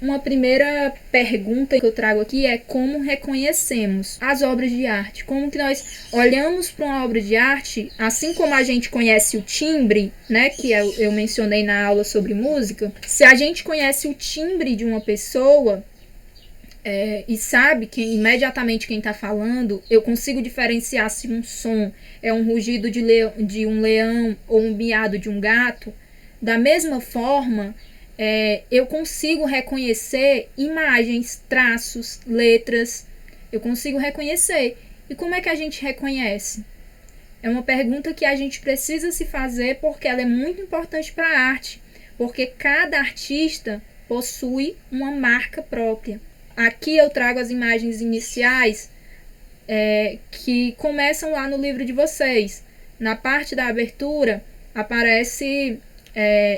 Uma primeira pergunta que eu trago aqui é como reconhecemos as obras de arte. Como que nós olhamos para uma obra de arte, assim como a gente conhece o timbre, né, que eu mencionei na aula sobre música. Se a gente conhece o timbre de uma pessoa e sabe imediatamente quem está falando, eu consigo diferenciar se um som é um rugido de um leão ou um miado de um gato. Da mesma forma, eu consigo reconhecer imagens, traços, letras. Eu consigo reconhecer. E como é que a gente reconhece? É uma pergunta que a gente precisa se fazer porque ela é muito importante para a arte. Porque cada artista possui uma marca própria. Aqui eu trago as imagens iniciais que começam lá no livro de vocês. Na parte da abertura aparece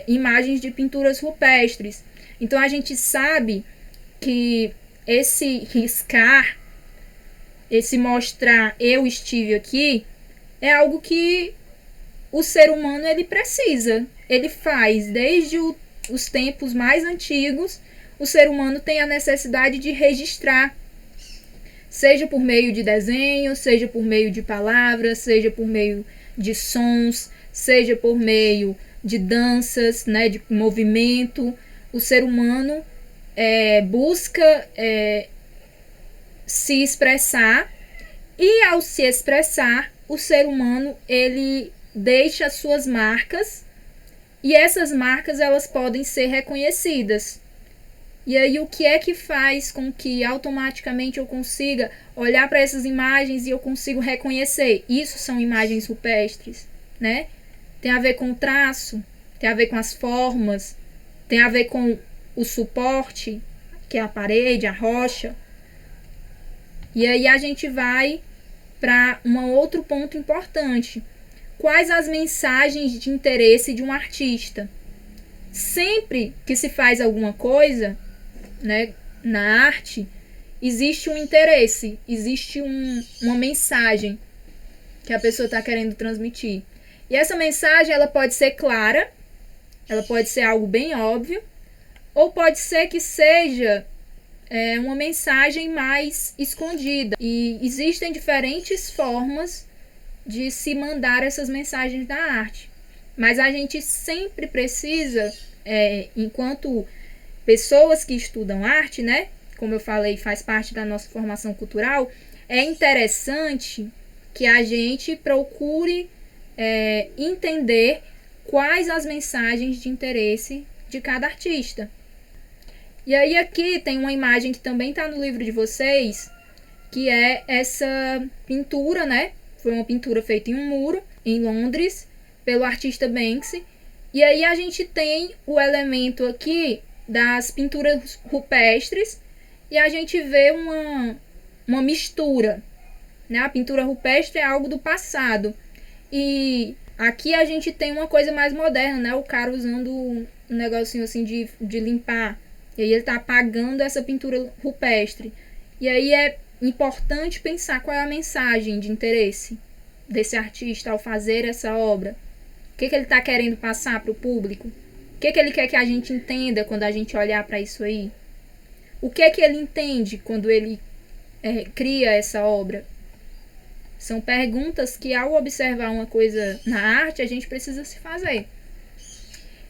imagens de pinturas rupestres. Então a gente sabe que esse riscar, esse mostrar eu estive aqui, é algo que o ser humano ele precisa. Ele faz desde os tempos mais antigos. O ser humano tem a necessidade de registrar, seja por meio de desenho, seja por meio de palavras, seja por meio de sons, seja por meio de danças, né, de movimento. O ser humano busca se expressar, e ao se expressar, o ser humano ele deixa as suas marcas, e essas marcas elas podem ser reconhecidas. E aí o que é que faz com que automaticamente eu consiga olhar para essas imagens e eu consigo reconhecer? Isso são imagens rupestres, né? Tem a ver com o traço, tem a ver com as formas, tem a ver com o suporte, que é a parede, a rocha. E aí a gente vai para um outro ponto importante. Quais as mensagens de interesse de um artista? Sempre que se faz alguma coisa, né, na arte, existe um interesse, existe uma mensagem que a pessoa está querendo transmitir. E essa mensagem ela pode ser clara, ela pode ser algo bem óbvio, ou pode ser que seja uma mensagem mais escondida. E existem diferentes formas de se mandar essas mensagens da arte. Mas a gente sempre precisa, enquanto pessoas que estudam arte, né? Como eu falei, faz parte da nossa formação cultural, é interessante que a gente procure entender quais as mensagens de interesse de cada artista. E aí aqui tem uma imagem que também está no livro de vocês, que é essa pintura, né? Foi uma pintura feita em um muro, em Londres, pelo artista Banksy. E aí a gente tem o elemento aqui das pinturas rupestres e a gente vê uma mistura, né? A pintura rupestre é algo do passado. E aqui a gente tem uma coisa mais moderna, né? O cara usando um negocinho assim de limpar. E aí ele está apagando essa pintura rupestre. E aí é importante pensar qual é a mensagem de interesse desse artista ao fazer essa obra. O que ele está querendo passar para o público? O que ele quer que a gente entenda quando a gente olhar para isso aí? O que ele entende quando ele cria essa obra? São perguntas que, ao observar uma coisa na arte, a gente precisa se fazer.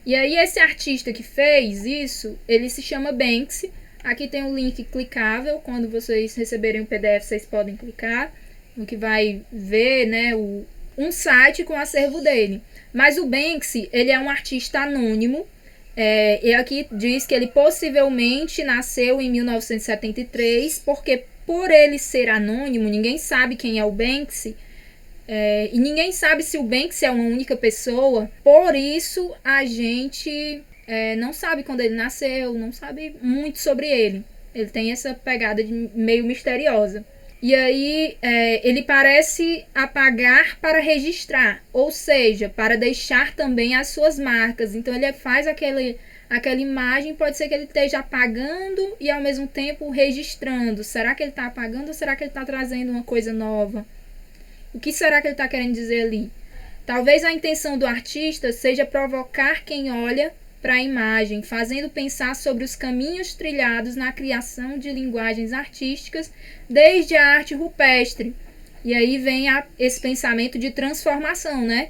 E aí esse artista que fez isso, ele se chama Banksy. Aqui tem um link clicável. Quando vocês receberem o PDF, vocês podem clicar. O que vai ver, né, um site com o acervo dele. Mas o Banksy, ele é um artista anônimo. E aqui diz que ele possivelmente nasceu em 1973, porque por ele ser anônimo, ninguém sabe quem é o Banksy. E ninguém sabe se o Banksy é uma única pessoa. Por isso a gente não sabe quando ele nasceu, não sabe muito sobre ele. Ele tem essa pegada meio misteriosa. E aí ele parece apagar para registrar, ou seja, para deixar também as suas marcas. Então ele faz aquela imagem, pode ser que ele esteja apagando e ao mesmo tempo registrando. Será que ele está apagando ou será que ele está trazendo uma coisa nova? O que será que ele está querendo dizer ali? Talvez a intenção do artista seja provocar quem olha para a imagem, fazendo pensar sobre os caminhos trilhados na criação de linguagens artísticas desde a arte rupestre. E aí vem esse pensamento de transformação, né?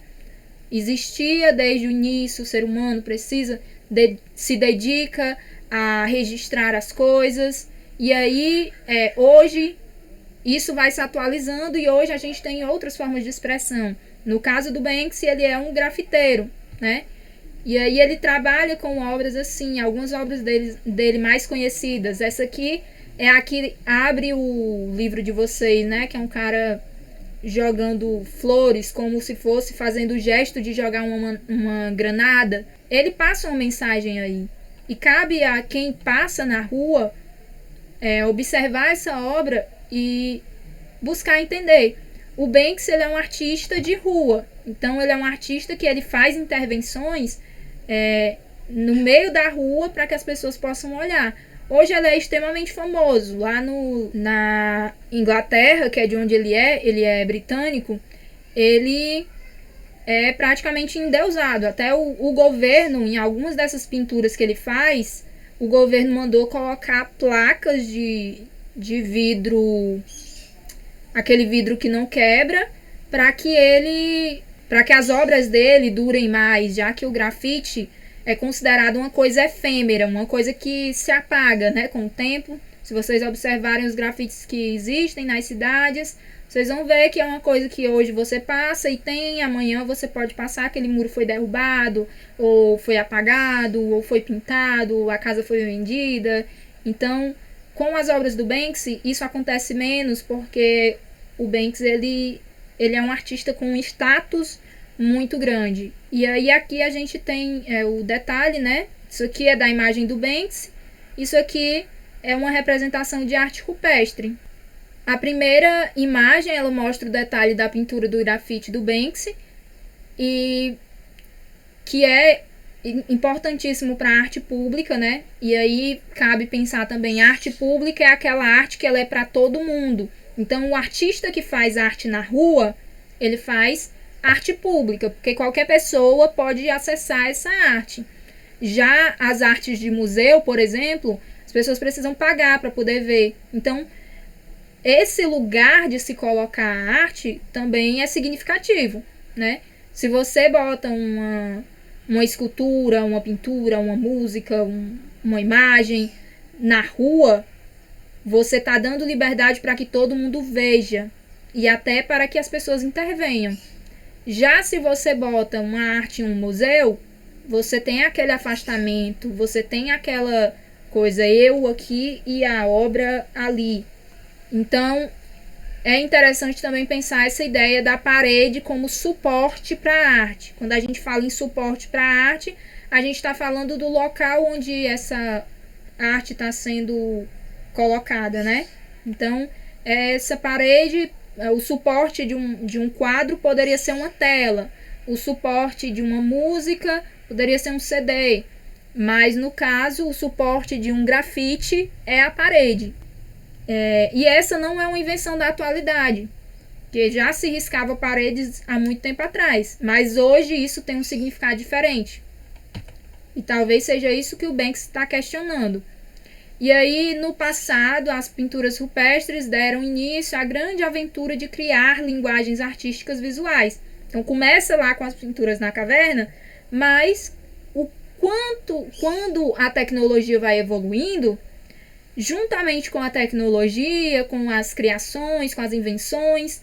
Existia desde o início, o ser humano se dedica a registrar as coisas, e aí hoje isso vai se atualizando e hoje a gente tem outras formas de expressão. No caso do Banksy, ele é um grafiteiro, né? E aí ele trabalha com obras assim, algumas obras dele mais conhecidas. Essa aqui é a que abre o livro de vocês, né? Que é um cara jogando flores como se fosse fazendo o gesto de jogar uma granada. Ele passa uma mensagem aí. E cabe a quem passa na rua observar essa obra e buscar entender. O Banksy, ele é um artista de rua. Então ele é um artista que ele faz intervenções no meio da rua para que as pessoas possam olhar. Hoje ele é extremamente famoso. Lá na Inglaterra, que é de onde ele é britânico, ele é praticamente endeusado. Até o governo, em algumas dessas pinturas que ele faz, o governo mandou colocar placas de vidro, aquele vidro que não quebra, para que as obras dele durem mais, já que o grafite é considerado uma coisa efêmera, uma coisa que se apaga, né, com o tempo. Se vocês observarem os grafites que existem nas cidades, vocês vão ver que é uma coisa que hoje você passa e tem, amanhã você pode passar, aquele muro foi derrubado, ou foi apagado, ou foi pintado, a casa foi vendida. Então, com as obras do Banksy, isso acontece menos, porque o Banksy, ele é um artista com um status muito grande. E aí aqui a gente tem o detalhe, né? Isso aqui é da imagem do Banksy, isso aqui é uma representação de arte rupestre. A primeira imagem, ela mostra o detalhe da pintura do grafite do Banksy, e que é importantíssimo para a arte pública, né? E aí cabe pensar também, a arte pública é aquela arte que ela é para todo mundo. Então o artista que faz arte na rua, ele faz arte pública, porque qualquer pessoa pode acessar essa arte. Já as artes de museu, por exemplo, as pessoas precisam pagar para poder ver. Então, esse lugar de se colocar a arte também é significativo, né? Se você bota uma escultura, uma pintura, uma música, uma imagem na rua, você está dando liberdade para que todo mundo veja e até para que as pessoas intervenham. Já se você bota uma arte em um museu, você tem aquele afastamento, você tem aquela coisa, eu aqui e a obra ali. Então, é interessante também pensar essa ideia da parede como suporte para a arte. Quando a gente fala em suporte para a arte, a gente está falando do local onde essa arte está sendo colocada, né? Então, essa parede, o suporte de um quadro poderia ser uma tela, o suporte de uma música poderia ser um CD, mas no caso, o suporte de um grafite é a parede. E essa não é uma invenção da atualidade, que já se riscava paredes há muito tempo atrás, mas hoje isso tem um significado diferente. E talvez seja isso que o Banksy está questionando. E aí, no passado, as pinturas rupestres deram início à grande aventura de criar linguagens artísticas visuais. Então, começa lá com as pinturas na caverna, mas quando a tecnologia vai evoluindo, juntamente com a tecnologia, com as criações, com as invenções,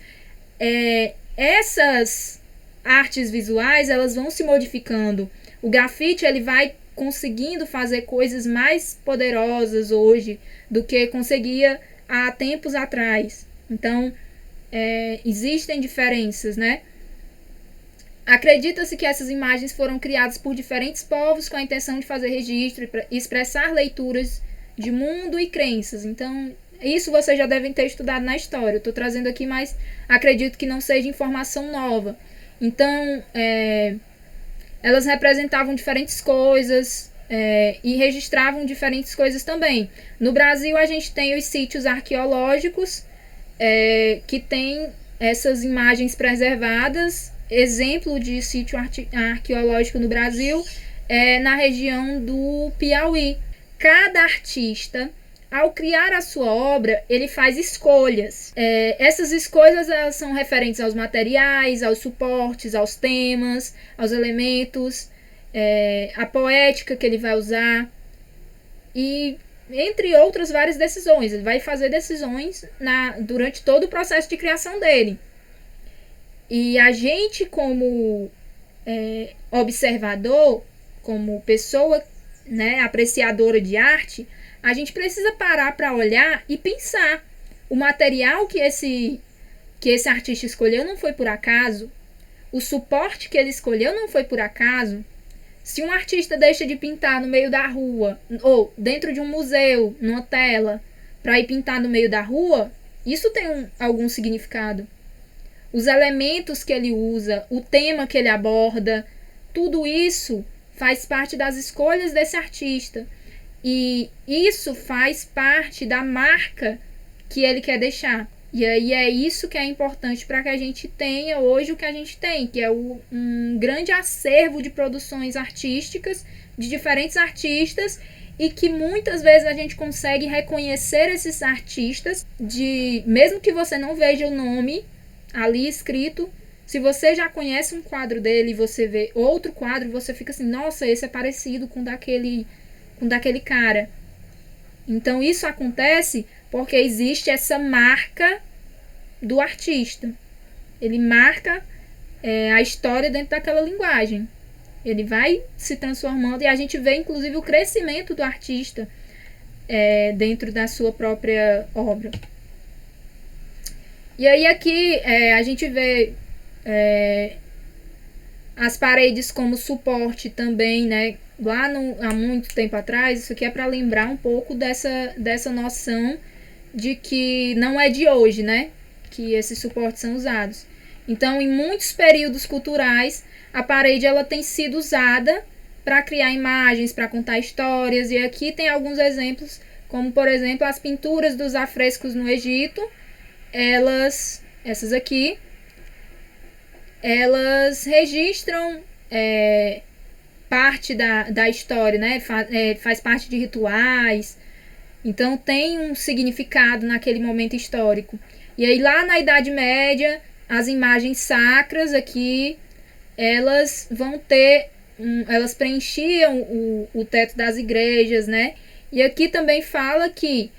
essas artes visuais, elas vão se modificando. O grafite, ele vai conseguindo fazer coisas mais poderosas hoje do que conseguia há tempos atrás. Então, existem diferenças, né? Acredita-se que essas imagens foram criadas por diferentes povos com a intenção de fazer registro e expressar leituras de mundo e crenças. Então, isso vocês já devem ter estudado na história. Eu estou trazendo aqui, mas acredito que não seja informação nova. Então, elas representavam diferentes coisas e registravam diferentes coisas também. No Brasil, a gente tem os sítios arqueológicos que tem essas imagens preservadas. Exemplo de sítio arqueológico no Brasil na região do Piauí. Cada artista, ao criar a sua obra, ele faz escolhas. Essas escolhas elas são referentes aos materiais, aos suportes, aos temas, aos elementos, a poética que ele vai usar e entre outras várias decisões. Ele vai fazer decisões durante todo o processo de criação dele. E a gente, como observador, como pessoa, né, apreciadora de arte, a gente precisa parar para olhar e pensar. O material que esse artista escolheu não foi por acaso. O suporte que ele escolheu não foi por acaso. Se um artista deixa de pintar no meio da rua, ou dentro de um museu, numa tela, para ir pintar no meio da rua, isso tem algum significado. Os elementos que ele usa, o tema que ele aborda, tudo isso faz parte das escolhas desse artista. E isso faz parte da marca que ele quer deixar. E aí é isso que é importante para que a gente tenha hoje o que a gente tem, que é um grande acervo de produções artísticas, de diferentes artistas, e que muitas vezes a gente consegue reconhecer esses artistas, mesmo que você não veja o nome ali escrito, se você já conhece um quadro dele e você vê outro quadro, você fica assim, nossa, esse é parecido com daquele cara. Então isso acontece porque existe essa marca do artista. Ele marca a história dentro daquela linguagem. Ele vai se transformando e a gente vê inclusive o crescimento do artista dentro da sua própria obra. E aí aqui a gente vê as paredes como suporte também, né? Lá há muito tempo atrás, isso aqui é para lembrar um pouco dessa noção de que não é de hoje, né? Que esses suportes são usados. Então, em muitos períodos culturais, a parede ela tem sido usada para criar imagens, para contar histórias. E aqui tem alguns exemplos, como por exemplo as pinturas dos afrescos no Egito. Essas aqui, elas registram parte da história, né? Faz parte de rituais. Então tem um significado naquele momento histórico. E aí lá na Idade Média, as imagens sacras aqui, elas vão ter, elas preenchiam o teto das igrejas, né? E aqui também fala que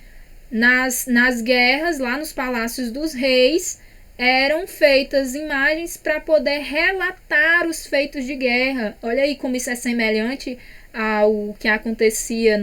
nas guerras, lá nos palácios dos reis, eram feitas imagens para poder relatar os feitos de guerra. Olha aí como isso é semelhante ao que acontecia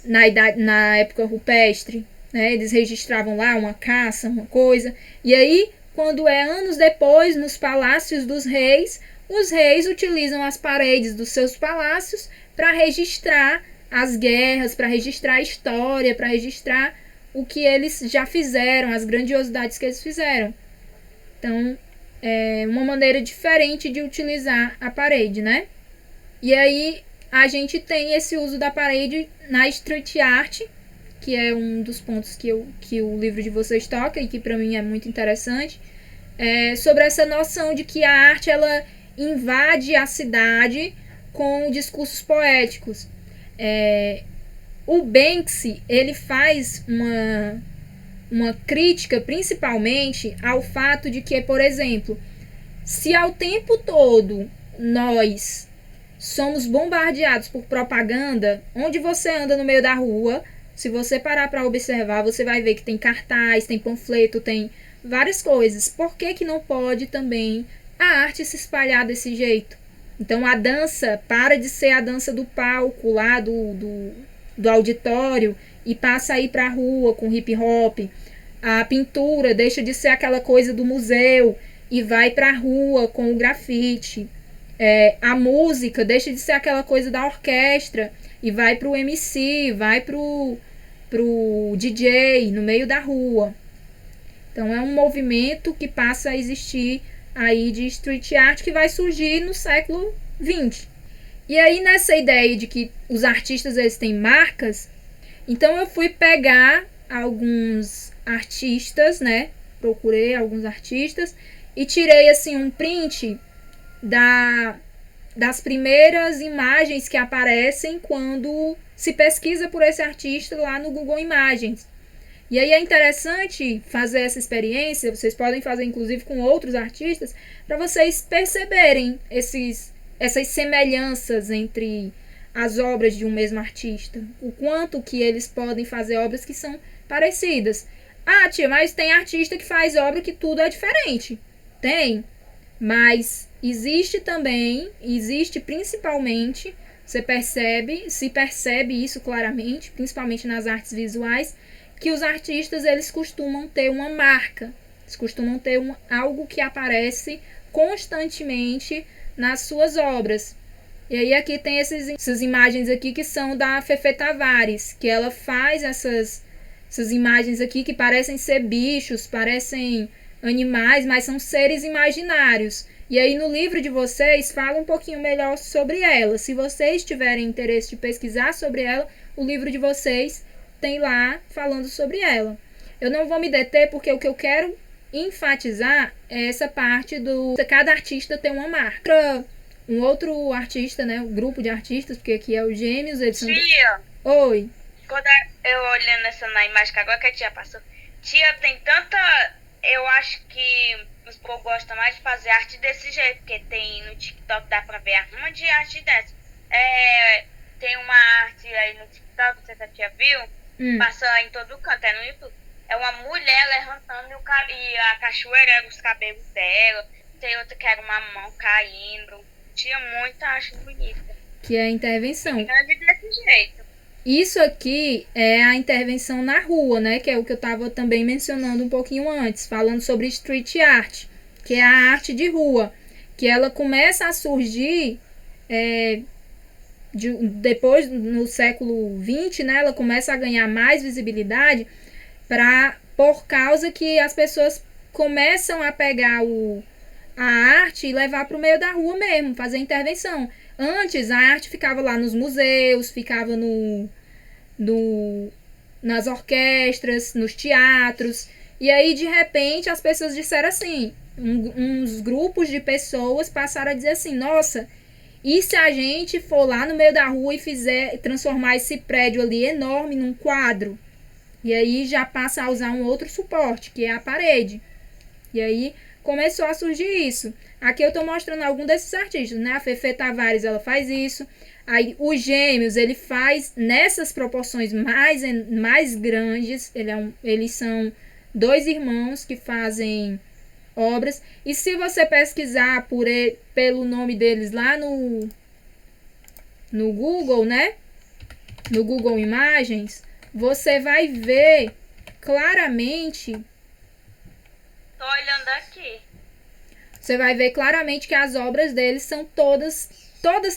na época rupestre, né? Eles registravam lá uma caça, uma coisa. E aí, quando anos depois, nos palácios dos reis, os reis utilizam as paredes dos seus palácios para registrar as guerras, para registrar a história, para registrar o que eles já fizeram, as grandiosidades que eles fizeram. Então, é uma maneira diferente de utilizar a parede, né? E aí, a gente tem esse uso da parede na street art, que é um dos pontos que o livro de vocês toca e que para mim é muito interessante, sobre essa noção de que a arte ela invade a cidade com discursos poéticos. O Banksy, ele faz uma crítica principalmente ao fato de que, por exemplo, se ao tempo todo nós somos bombardeados por propaganda, onde você anda no meio da rua, se você parar para observar, você vai ver que tem cartaz, tem panfleto, tem várias coisas. Por que não pode também a arte se espalhar desse jeito? Então a dança para de ser a dança do palco lá do auditório e passa a ir para a rua com hip hop. A pintura deixa de ser aquela coisa do museu e vai para a rua com o grafite. A música deixa de ser aquela coisa da orquestra e vai pro MC, vai pro DJ no meio da rua. Então é um movimento que passa a existir aí de street art que vai surgir no século XX. E aí nessa ideia de que os artistas eles têm marcas, então eu fui pegar alguns artistas, né? Procurei alguns artistas e tirei assim um print das primeiras imagens que aparecem quando se pesquisa por esse artista lá no Google Imagens. E aí é interessante fazer essa experiência, vocês podem fazer inclusive com outros artistas, para vocês perceberem essas semelhanças entre as obras de um mesmo artista. O quanto que eles podem fazer obras que são parecidas. Ah, tia, mas tem artista que faz obra que tudo é diferente. Tem, mas existe principalmente, se percebe isso claramente, principalmente nas artes visuais, que os artistas eles costumam ter uma marca, eles costumam ter algo que aparece constantemente nas suas obras. E aí aqui tem essas imagens aqui que são da Fefe Tavares, que ela faz essas imagens aqui que parecem ser bichos, parecem animais, mas são seres imaginários. E aí no livro de vocês fala um pouquinho melhor sobre ela. Se vocês tiverem interesse de pesquisar sobre ela, o livro de vocês tem lá falando sobre ela. Eu não vou me deter porque o que eu quero enfatizar é essa parte do cada artista tem uma marca. Um outro artista, né, um grupo de artistas, porque aqui é o Gêmeos, eles são... Tia! Oi! Quando eu olhando na imagem que agora que a tia passou, tia, tem tanta... Eu acho que os povos gostam mais de fazer arte desse jeito, porque tem no TikTok, dá pra ver uma de arte dessa. Tem uma arte aí no TikTok, não sei se a tia viu, passa em todo canto, é no YouTube. É uma mulher levantando e a cachoeira, os cabelos dela. Tem outra que era uma mão caindo. Tinha muita arte bonita. Que é a intervenção. Grande desse jeito. Isso aqui é a intervenção na rua, né? Que é o que eu estava também mencionando um pouquinho antes, falando sobre street art, que é a arte de rua, que ela começa a surgir depois, no século XX, né? Ela começa a ganhar mais visibilidade por causa que as pessoas começam a pegar a arte e levar para o meio da rua mesmo, fazer intervenção. Antes, a arte ficava lá nos museus, ficava nas orquestras, nos teatros. E aí, de repente, as pessoas disseram assim, uns grupos de pessoas passaram a dizer assim, nossa, e se a gente for lá no meio da rua e transformar esse prédio ali enorme num quadro? E aí já passa a usar um outro suporte, que é a parede. E aí começou a surgir isso. Aqui eu estou mostrando algum desses artistas, né? A Fefe Tavares, ela faz isso. Aí os Gêmeos, ele faz nessas proporções mais grandes. Eles são 2 irmãos que fazem obras. E se você pesquisar pelo nome deles lá no Google, né? No Google Imagens, você vai ver claramente... Tô olhando aqui. Você vai ver claramente que as obras deles são todas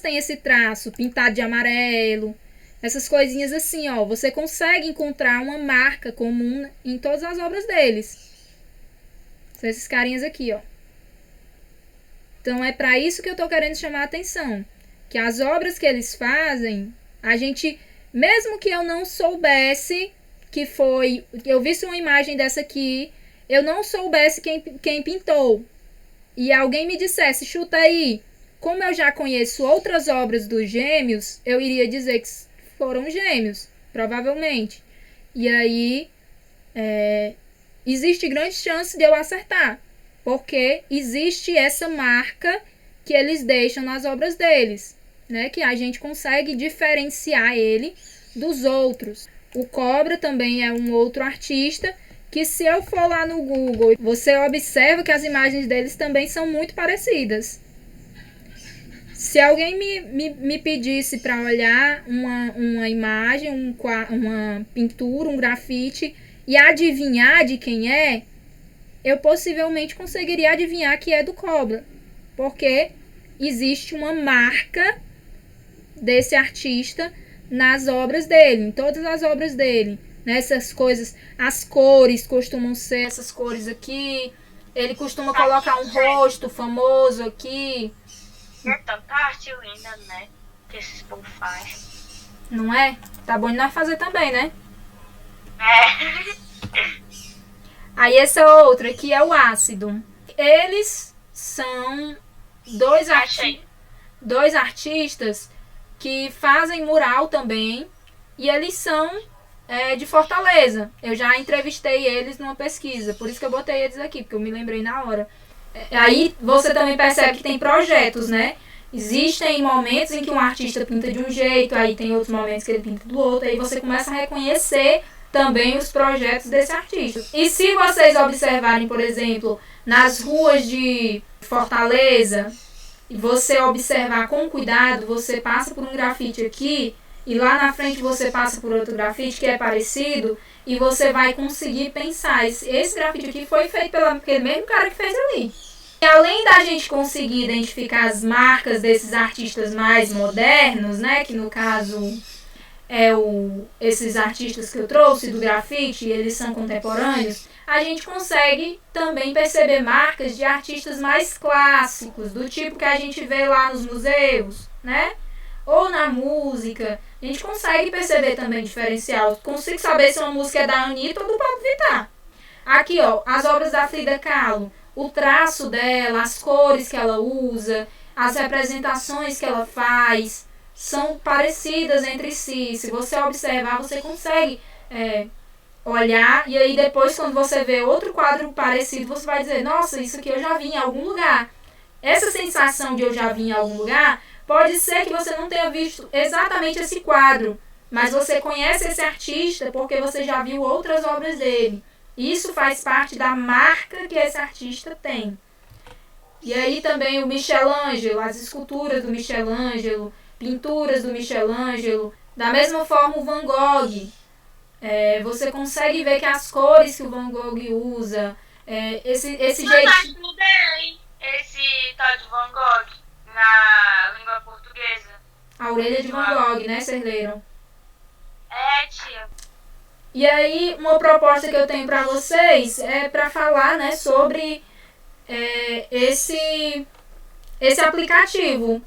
têm esse traço, pintado de amarelo, essas coisinhas assim, ó. Você consegue encontrar uma marca comum em todas as obras deles. São esses carinhas aqui, ó. Então é para isso que eu tô querendo chamar a atenção. Que as obras que eles fazem, a gente, mesmo que eu não soubesse que foi... Eu visse uma imagem dessa aqui, eu não soubesse quem pintou. E alguém me dissesse, chuta aí, como eu já conheço outras obras dos Gêmeos, eu iria dizer que foram Gêmeos, provavelmente. E aí, existe grande chance de eu acertar, porque existe essa marca que eles deixam nas obras deles, né? Que a gente consegue diferenciar ele dos outros. O Cobra também é um outro artista que, se eu for lá no Google, você observa que as imagens deles também são muito parecidas. Se alguém me pedisse para olhar uma imagem, uma pintura, um grafite e adivinhar de quem é, eu possivelmente conseguiria adivinhar que é do Cobra, porque existe uma marca desse artista nas obras dele, em todas as obras dele. Nessas coisas, as cores costumam ser essas cores aqui. Ele costuma colocar um rosto famoso aqui. É tanta arte linda, né? Que esses povos fazem. Não é? Tá bom de nós fazer também, né? Aí essa outra aqui é o ácido. Eles são 2 artistas. 2 artistas que fazem mural também, e eles são de Fortaleza. Eu já entrevistei eles numa pesquisa, por isso que eu botei eles aqui, porque eu me lembrei na hora. Aí você também percebe que tem projetos, né? Existem momentos em que um artista pinta de um jeito, aí tem outros momentos que ele pinta do outro, aí você começa a reconhecer também os projetos desse artista. E se vocês observarem, por exemplo, nas ruas de Fortaleza, e você observar com cuidado, você passa por um grafite aqui, e lá na frente você passa por outro grafite que é parecido, e você vai conseguir pensar, esse grafite aqui foi feito pelo aquele mesmo cara que fez ali. E além da gente conseguir identificar as marcas desses artistas mais modernos, né, que no caso esses artistas que eu trouxe do grafite, eles são contemporâneos, a gente consegue também perceber marcas de artistas mais clássicos, do tipo que a gente vê lá nos museus, né? Ou na música. A gente consegue perceber também diferencial. Eu consigo saber se uma música é da Anitta ou do Pablo Vittar. Aqui, ó, as obras da Frida Kahlo. O traço dela, as cores que ela usa, as representações que ela faz, são parecidas entre si. Se você observar, você consegue olhar, e aí depois quando você vê outro quadro parecido, você vai dizer, nossa, isso aqui eu já vi em algum lugar. Essa sensação de eu já vi em algum lugar, pode ser que você não tenha visto exatamente esse quadro, mas você conhece esse artista porque você já viu outras obras dele. Isso faz parte da marca que esse artista tem. E aí também o Michelangelo, as esculturas do Michelangelo, pinturas do Michelangelo. Da mesma forma o Van Gogh. Você consegue ver que as cores que o Van Gogh usa, esse jeito... Eu estudei esse tal de Van Gogh na língua portuguesa. A orelha de Van Gogh, né, Serleiro? Tia. E aí, uma proposta que eu tenho para vocês é para falar, né, sobre esse aplicativo,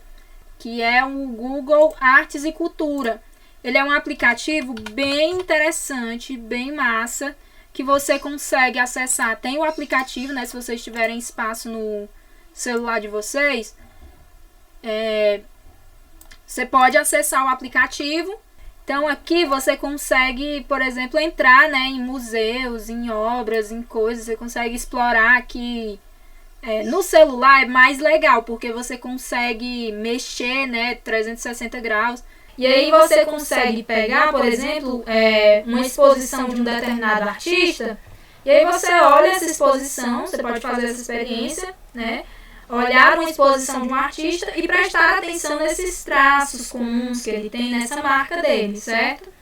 que é o Google Artes e Cultura. Ele é um aplicativo bem interessante, bem massa, que você consegue acessar. Tem o aplicativo, né, se vocês tiverem espaço no celular de vocês, você pode acessar o aplicativo. Então aqui você consegue, por exemplo, entrar, né, em museus, em obras, em coisas. Você consegue explorar aqui. No celular é mais legal, porque você consegue mexer, né, 360 graus. E aí você consegue pegar, por exemplo, uma exposição de um determinado artista. E aí você olha essa exposição, você pode fazer essa experiência, né? Olhar uma exposição de um artista e prestar atenção nesses traços comuns que ele tem nessa marca dele, certo?